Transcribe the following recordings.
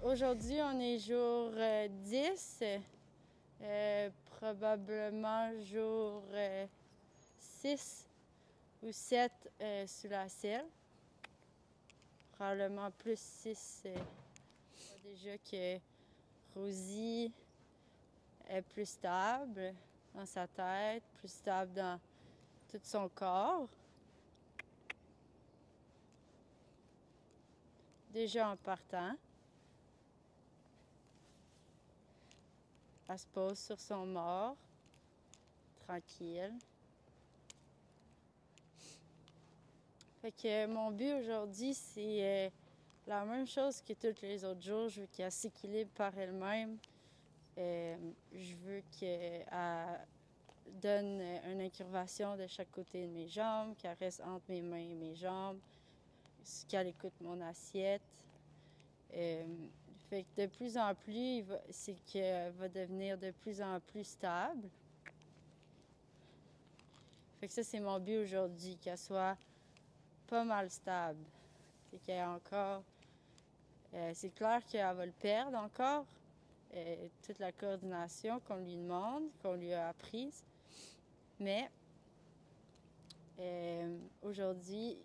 Aujourd'hui, on est jour 10, probablement jour 6 ou 7 sous la selle. Probablement plus 6. On voit déjà que Rosie est plus stable dans sa tête, plus stable dans tout son corps. Déjà en partant, elle se pose sur son mort, tranquille. Fait que mon but aujourd'hui, c'est la même chose que tous les autres jours. Je veux qu'elle s'équilibre par elle-même. Je veux qu'elle donne une incurvation de chaque côté de mes jambes, qu'elle reste entre mes mains et mes jambes, qu'elle écoute mon assiette. Fait que de plus en plus, c'est qu'elle va devenir de plus en plus stable. Fait que ça, c'est mon but aujourd'hui, qu'elle soit pas mal stable. Fait qu'elle ait encore... c'est clair qu'elle va le perdre encore, toute la coordination qu'on lui demande, qu'on lui a apprise. Mais aujourd'hui,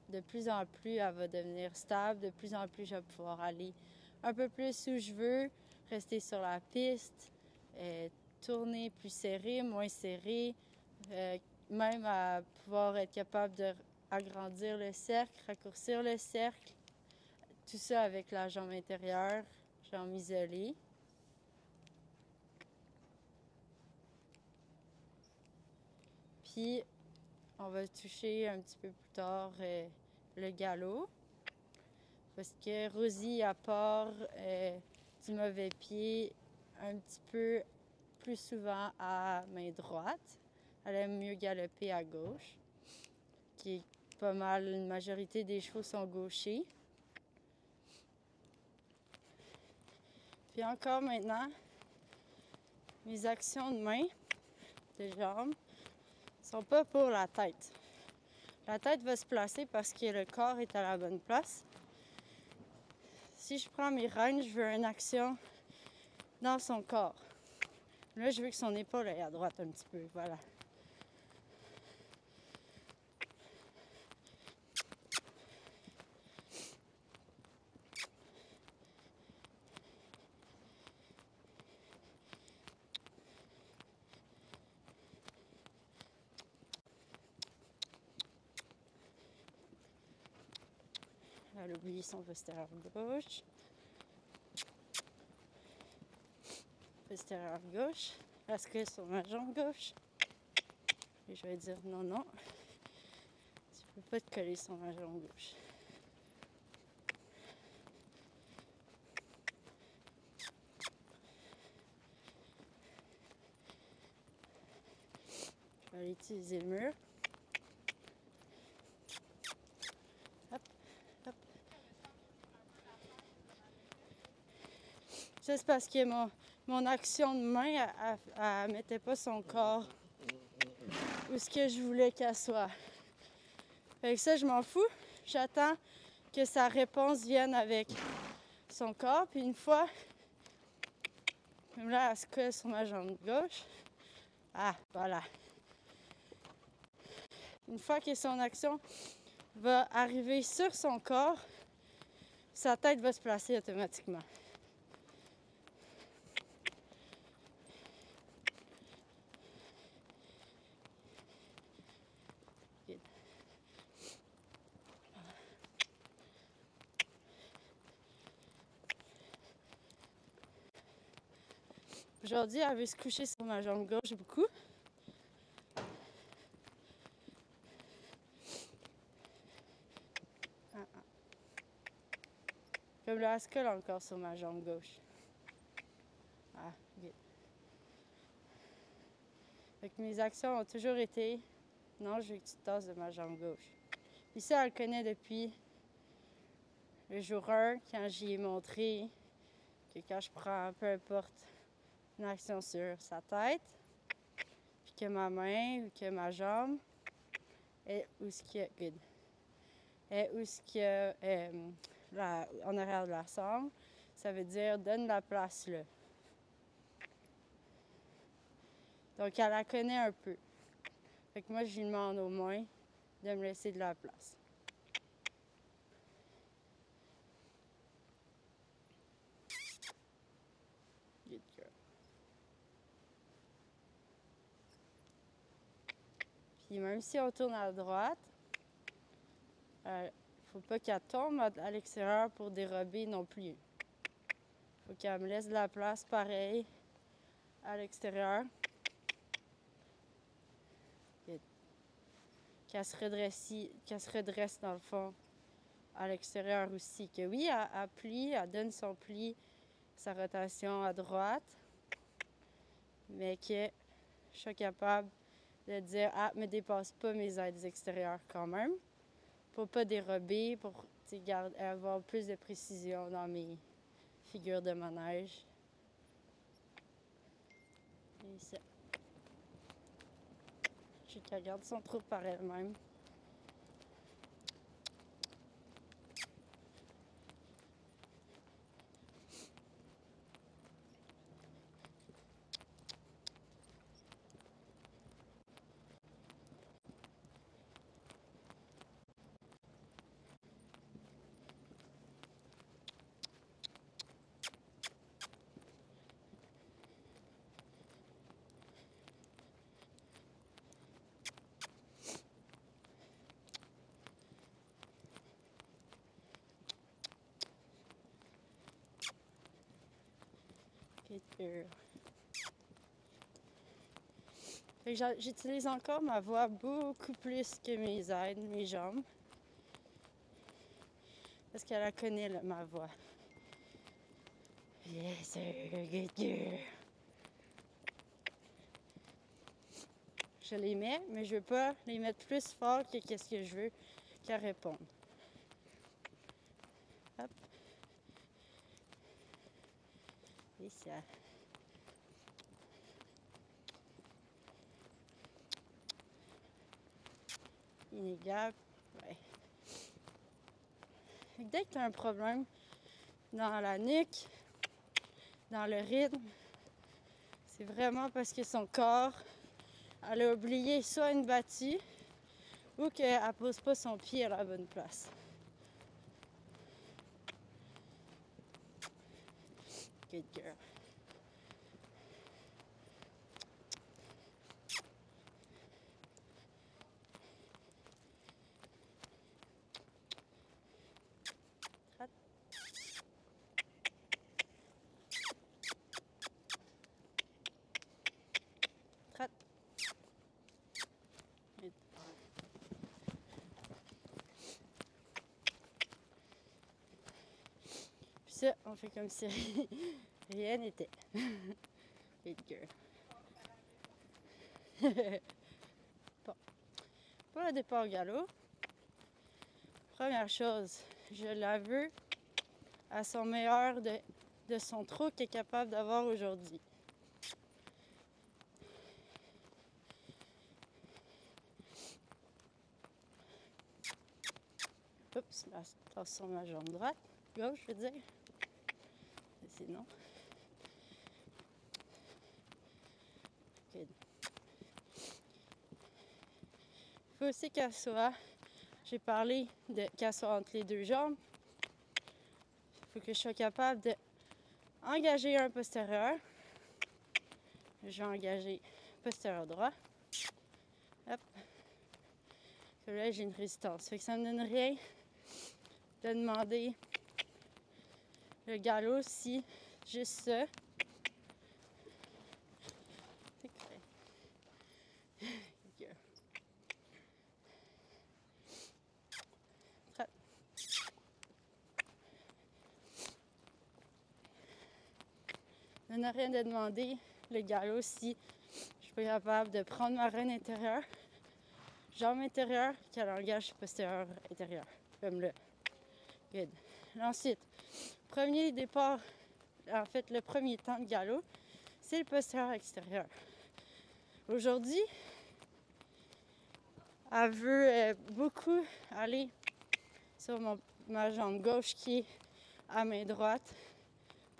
de plus en plus, elle va devenir stable. De plus en plus, je vais pouvoir aller un peu plus où je veux, rester sur la piste, tourner plus serré, moins serré, même à pouvoir être capable d'agrandir le cercle, raccourcir le cercle. Tout ça avec la jambe intérieure, jambe isolée. Puis, on va toucher un petit peu plus tard le galop. Parce que Rosie apporte du mauvais pied un petit peu plus souvent à main droite. Elle aime mieux galoper à gauche, qui est pas mal, une majorité des chevaux sont gauchers. Puis encore maintenant, mes actions de main, de jambes, sont pas pour la tête. La tête va se placer parce que le corps est à la bonne place. Si je prends mes rênes, je veux une action dans son corps. Là, je veux que son épaule aille à droite un petit peu, voilà. Elle a oublié son postérieur gauche. Postérieur gauche. Elle se colle sur ma jambe gauche. Et je vais dire non, non. Tu peux pas te coller sur ma jambe gauche. Je vais aller utiliser le mur. Hop, hop. Ça, c'est parce que mon action de main, elle mettait pas son corps où ce que je voulais qu'elle soit. Fait que ça, je m'en fous. J'attends que sa réponse vienne avec son corps. Puis une fois, même là, elle se colle sur ma jambe gauche. Ah, voilà. Une fois que son action va arriver sur son corps, sa tête va se placer automatiquement. Good. Aujourd'hui, elle veut se coucher sur ma jambe gauche beaucoup. Comme là, elle se colle encore sur ma jambe gauche. Ah, good. Fait que mes actions ont toujours été non, je veux que tu te tasses de ma jambe gauche. Puis ça, elle le connaît depuis le jour 1, quand j'y ai montré que quand je prends, peu importe, une action sur sa tête, puis que ma main ou que ma jambe est où ce qu'il y a, good, est où ce qu'il y a en arrière de la sangle, ça veut dire donne la place là. Donc, elle la connaît un peu. Fait que moi, je lui demande au moins de me laisser de la place. Good girl. Puis même si on tourne à droite, faut pas qu'elle tombe à l'extérieur pour dérober non plus. Faut qu'elle me laisse de la place pareil à l'extérieur. Qu'elle se redresse dans le fond à l'extérieur aussi. Que oui, elle plie, elle donne son pli, sa rotation à droite, mais que je sois capable de dire « Ah, me dépasse pas mes aides extérieures quand même », pour pas dérober, pour avoir plus de précision dans mes figures de manège. Et ça. Je veux qu'elle garde son trou par elle-même. J'utilise encore ma voix beaucoup plus que mes aides, mes jambes. Parce qu'elle la connaît, là, ma voix. Yes, sir, good girl. Je les mets, mais je veux pas les mettre plus fort que qu'est-ce que je veux qu'elle réponde. Hop. Et ça. Inégal. Ouais. Dès que tu as un problème dans la nuque, dans le rythme, c'est vraiment parce que son corps, elle a oublié soit une battue ou qu'elle ne pose pas son pied à la bonne place. Good girl. Puis ça, on fait comme si rien n'était. Good girl. Bon. Pour le départ au galop, première chose, je la veux à son meilleur de son trot qu'elle est capable d'avoir aujourd'hui. Oups, là, c'est sur ma jambe droite. Gauche, je veux dire. Sinon. Good. Il faut aussi qu'elle soit, j'ai parlé qu'elle soit entre les deux jambes. Il faut que je sois capable d'engager un postérieur. Je vais engager postérieur droit. Hop. Là, j'ai une résistance. Fait que ça me donne rien de demander le galop si juste ça. Ça n'a rien de demander le galop si je suis pas capable de prendre ma reine intérieure, jambe intérieure, qu'elle engage postérieur intérieur, comme là. Good. Ensuite, premier départ, en fait, le premier temps de galop, c'est le postérieur extérieur. Aujourd'hui, elle veut beaucoup aller sur ma jambe gauche qui est à main droite.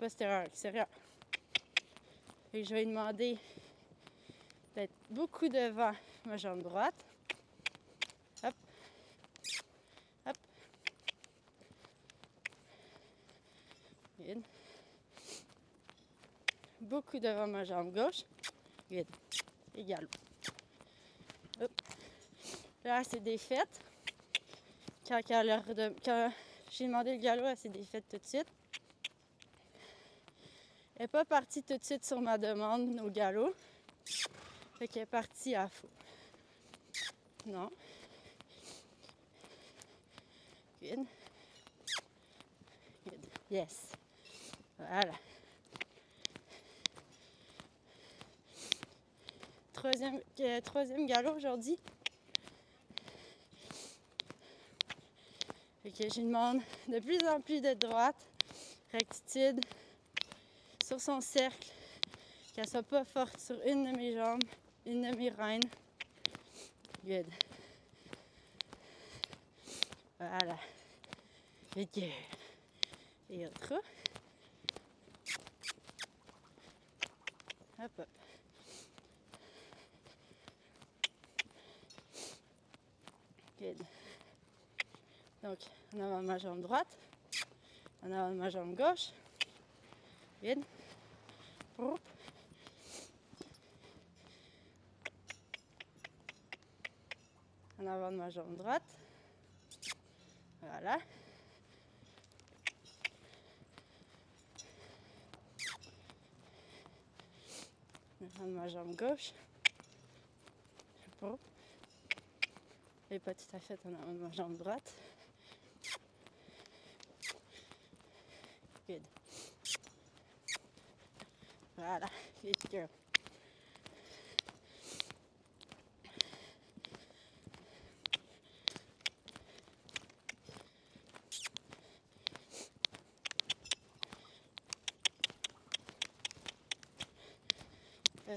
postérieur extérieur. Et je vais lui demander d'être beaucoup devant ma jambe droite. Hop. Hop. Good. Beaucoup devant ma jambe gauche. Good. Et galop. Hop. Là, elle s'est défaite. Quand j'ai demandé le galop, elle s'est défaite tout de suite. Elle n'est pas partie tout de suite sur ma demande au galop. Fait qu'elle est partie à faux. Non. Good. Good. Yes. Voilà. Troisième galop aujourd'hui. Fait que je lui demande de plus en plus de droite, rectitude sur son cercle, qu'elle soit pas forte sur une de mes jambes, une de mes reins. Good. Voilà. Good girl. Et autre. Hop, hop. Good. Donc, en avant de ma jambe droite, en avant de ma jambe gauche. Good. Hop. En avant de ma jambe droite. Voilà. En avant de ma jambe gauche. Hop. Et pas tout à fait en avant de ma jambe droite. Good. Voilà. Good girl.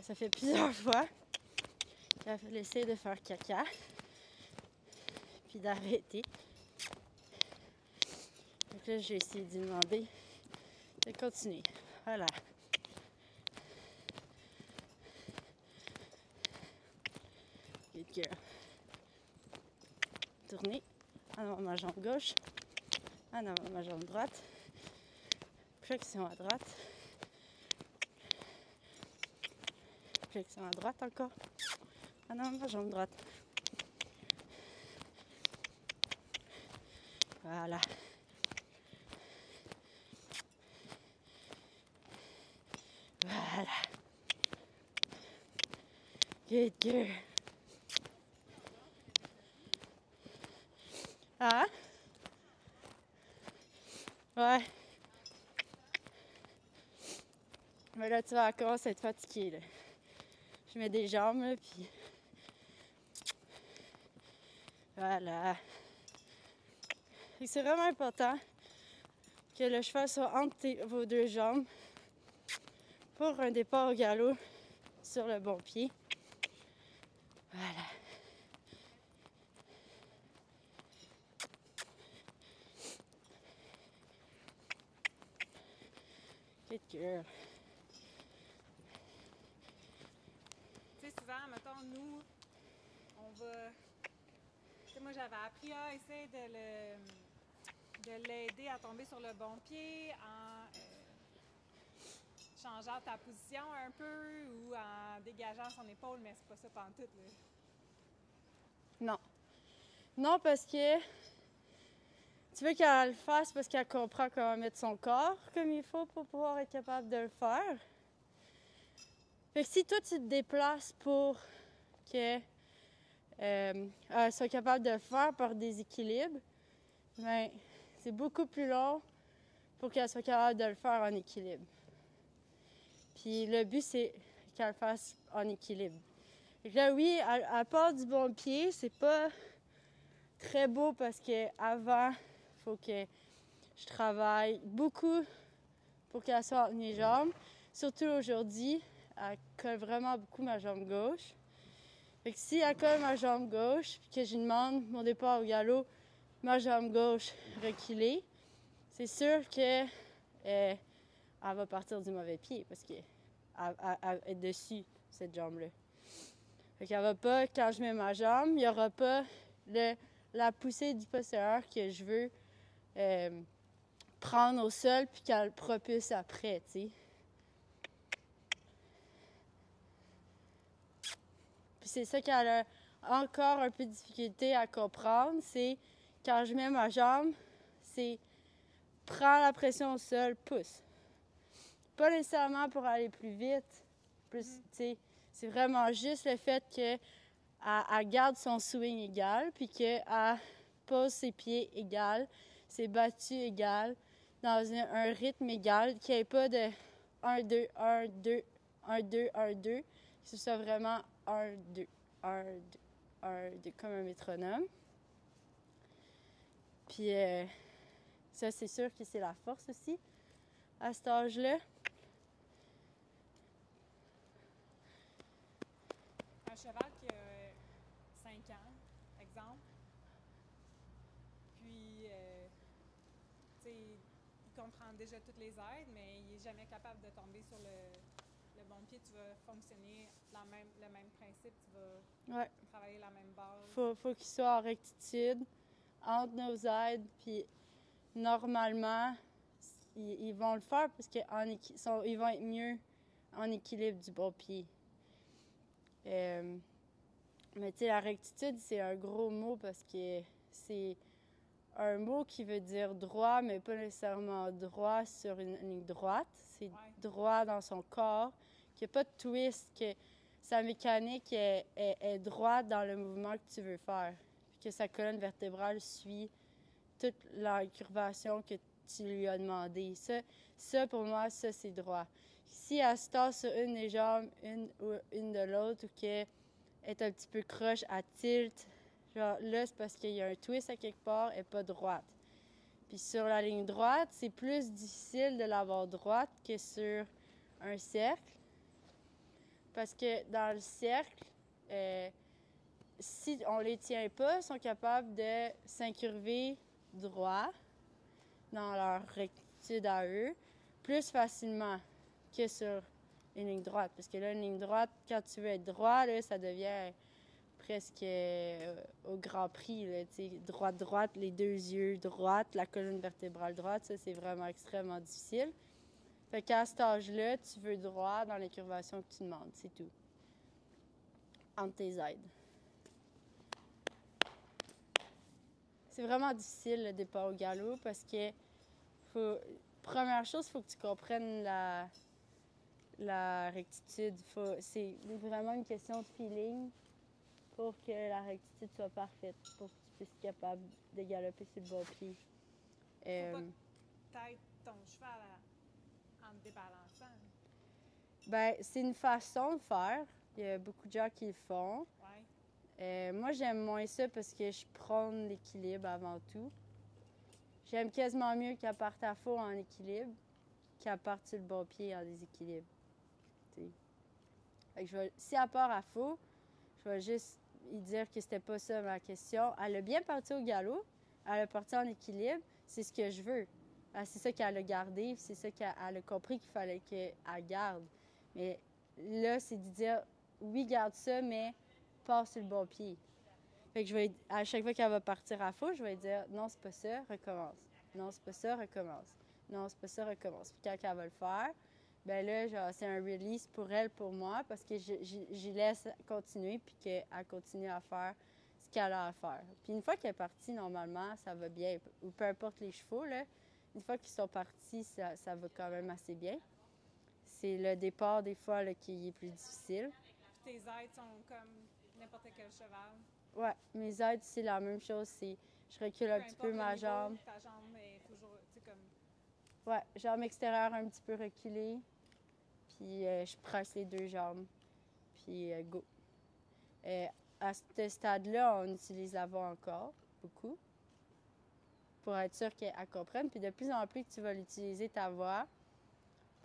Ça fait plusieurs fois qu'elle essaie de faire caca, puis d'arrêter. Donc là, j'ai essayé de lui demander de continuer. Voilà. Good girl. Tourner en avant de ma jambe gauche, en avant de ma jambe droite. Flexion à droite. Flexion à droite encore. En avant de ma jambe droite. Voilà. Voilà. Good girl. Ah? Ouais. Mais là, tu vas commencer à être fatiguée, là. Je mets des jambes, là, puis... Voilà. Et c'est vraiment important que le cheval soit entre vos deux jambes pour un départ au galop sur le bon pied. Voilà. Good girl. Tu sais, souvent, mettons, nous, on va... Tu sais, moi, j'avais appris à essayer de l'aider à tomber sur le bon pied en changeant ta position un peu ou en dégageant son épaule, mais c'est pas ça pantoute, là. Non. Non, parce que tu veux qu'elle le fasse parce qu'elle comprend comment mettre son corps comme il faut pour pouvoir être capable de le faire. Fait que si toi, tu te déplaces pour que elle soit capable de le faire par déséquilibre, ben, c'est beaucoup plus long pour qu'elle soit capable de le faire en équilibre. Puis le but, c'est qu'elle le fasse en équilibre. Fait que là, oui, elle part du bon pied, c'est pas très beau parce qu'avant, il faut que je travaille beaucoup pour qu'elle soit entre mes jambes. Surtout aujourd'hui, elle colle vraiment beaucoup ma jambe gauche. Fait que si elle colle ma jambe gauche, puis que je lui demande mon départ au galop, ma jambe gauche reculée, c'est sûr que elle va partir du mauvais pied parce qu'elle est dessus, cette jambe-là. Fait qu'elle va pas, quand je mets ma jambe, il n'y aura pas la poussée du postérieur que je veux prendre au sol puis qu'elle propulse après, tu sais. Puis c'est ça qu'elle a encore un peu de difficulté à comprendre, c'est quand je mets ma jambe, c'est prends la pression au sol, pousse. Pas nécessairement pour aller plus vite, plus, tu sais, c'est vraiment juste le fait qu'elle garde son swing égal, puis qu'elle pose ses pieds égal, ses battues égales, dans un rythme égal, qu'il n'y ait pas de 1, 2, 1, 2, 1, 2, 1, 2, que ce soit vraiment 1, 2, 1, 2, 1, 2, comme un métronome. Puis ça, c'est sûr que c'est la force aussi, à cet âge-là. Un cheval qui a 5 ans, exemple, puis, tu sais, il comprend déjà toutes les aides, mais il n'est jamais capable de tomber sur le bon pied. Tu vas fonctionner le même principe, tu vas travailler la même base. Faut qu'il soit en rectitude entre nos aides, puis normalement, ils vont le faire parce qu'ils vont être mieux en équilibre du bon pied. Mais tu sais, la rectitude, c'est un gros mot parce que c'est un mot qui veut dire droit, mais pas nécessairement droit sur une ligne droite. C'est droit dans son corps, qu'il n'y a pas de twist, que sa mécanique est droite dans le mouvement que tu veux faire, puis que sa colonne vertébrale suit toute l'incurvation que tu lui as demandé. Ça pour moi, ça, c'est droit. Si elle se tasse sur une des jambes, une de l'autre, ou qu'elle est un petit peu croche, à tilt, genre là, c'est parce qu'il y a un twist à quelque part, elle n'est pas droite. Puis sur la ligne droite, c'est plus difficile de l'avoir droite que sur un cercle. Parce que dans le cercle, si on les tient pas, ils sont capables de s'incurver droit dans leur rectitude à eux, plus facilement que sur une ligne droite. Parce que là, une ligne droite, quand tu veux être droit, là, ça devient presque au Grand Prix, là, droite, les deux yeux droites, la colonne vertébrale droite, ça, c'est vraiment extrêmement difficile. Fait qu'à cet âge-là, tu veux droit dans l'incurvation que tu demandes, c'est tout. Entre tes aides. C'est vraiment difficile le départ au galop parce que première chose, il faut que tu comprennes la rectitude. C'est vraiment une question de feeling pour que la rectitude soit parfaite, pour que tu puisses être capable de galoper sur le bon pied. Faut pas t'aider ton cheval en te débalançant. Ben, c'est une façon de faire. Il y a beaucoup de gens qui le font. Ouais. Moi, j'aime moins ça parce que je prône l'équilibre avant tout. J'aime quasiment mieux qu'elle parte à faux en équilibre qu'elle parte sur le bon pied en déséquilibre. Fait que si elle part à faux, je vais juste lui dire que c'était pas ça ma question. Elle a bien parti au galop, elle a parti en équilibre, c'est ce que je veux. C'est ça qu'elle a gardé, c'est ça qu'elle a compris qu'il fallait qu'elle garde. Mais là, c'est de dire, oui, garde ça, mais pars sur le bon pied. Fait que à chaque fois qu'elle va partir à faux, je vais dire, non, c'est pas ça, recommence. Non, c'est pas ça, recommence. Non, c'est pas ça, recommence. Puis quand elle va le faire, ben là, genre, c'est un release pour elle, pour moi, parce que j'y laisse continuer, puis qu'elle continue à faire ce qu'elle a à faire. Puis une fois qu'elle est partie, normalement, ça va bien. Ou peu importe les chevaux, là, une fois qu'ils sont partis, ça va quand même assez bien. C'est le départ, des fois, là, qui est plus difficile. Tes aides sont comme n'importe quel cheval. Ouais, mes aides, c'est la même chose. Je recule un petit peu ma jambe. Ta jambe est toujours, tu sais, comme... Ouais, jambe extérieure un petit peu reculée. Puis je presse les deux jambes. Puis go. À ce stade-là, on utilise la voix encore, beaucoup, pour être sûr qu'elle comprenne. Puis de plus en plus que tu vas l'utiliser, ta voix,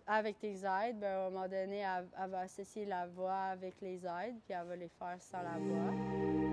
avec tes aides, ben, à un moment donné, elle va associer la voix avec les aides, puis elle va les faire sans la voix.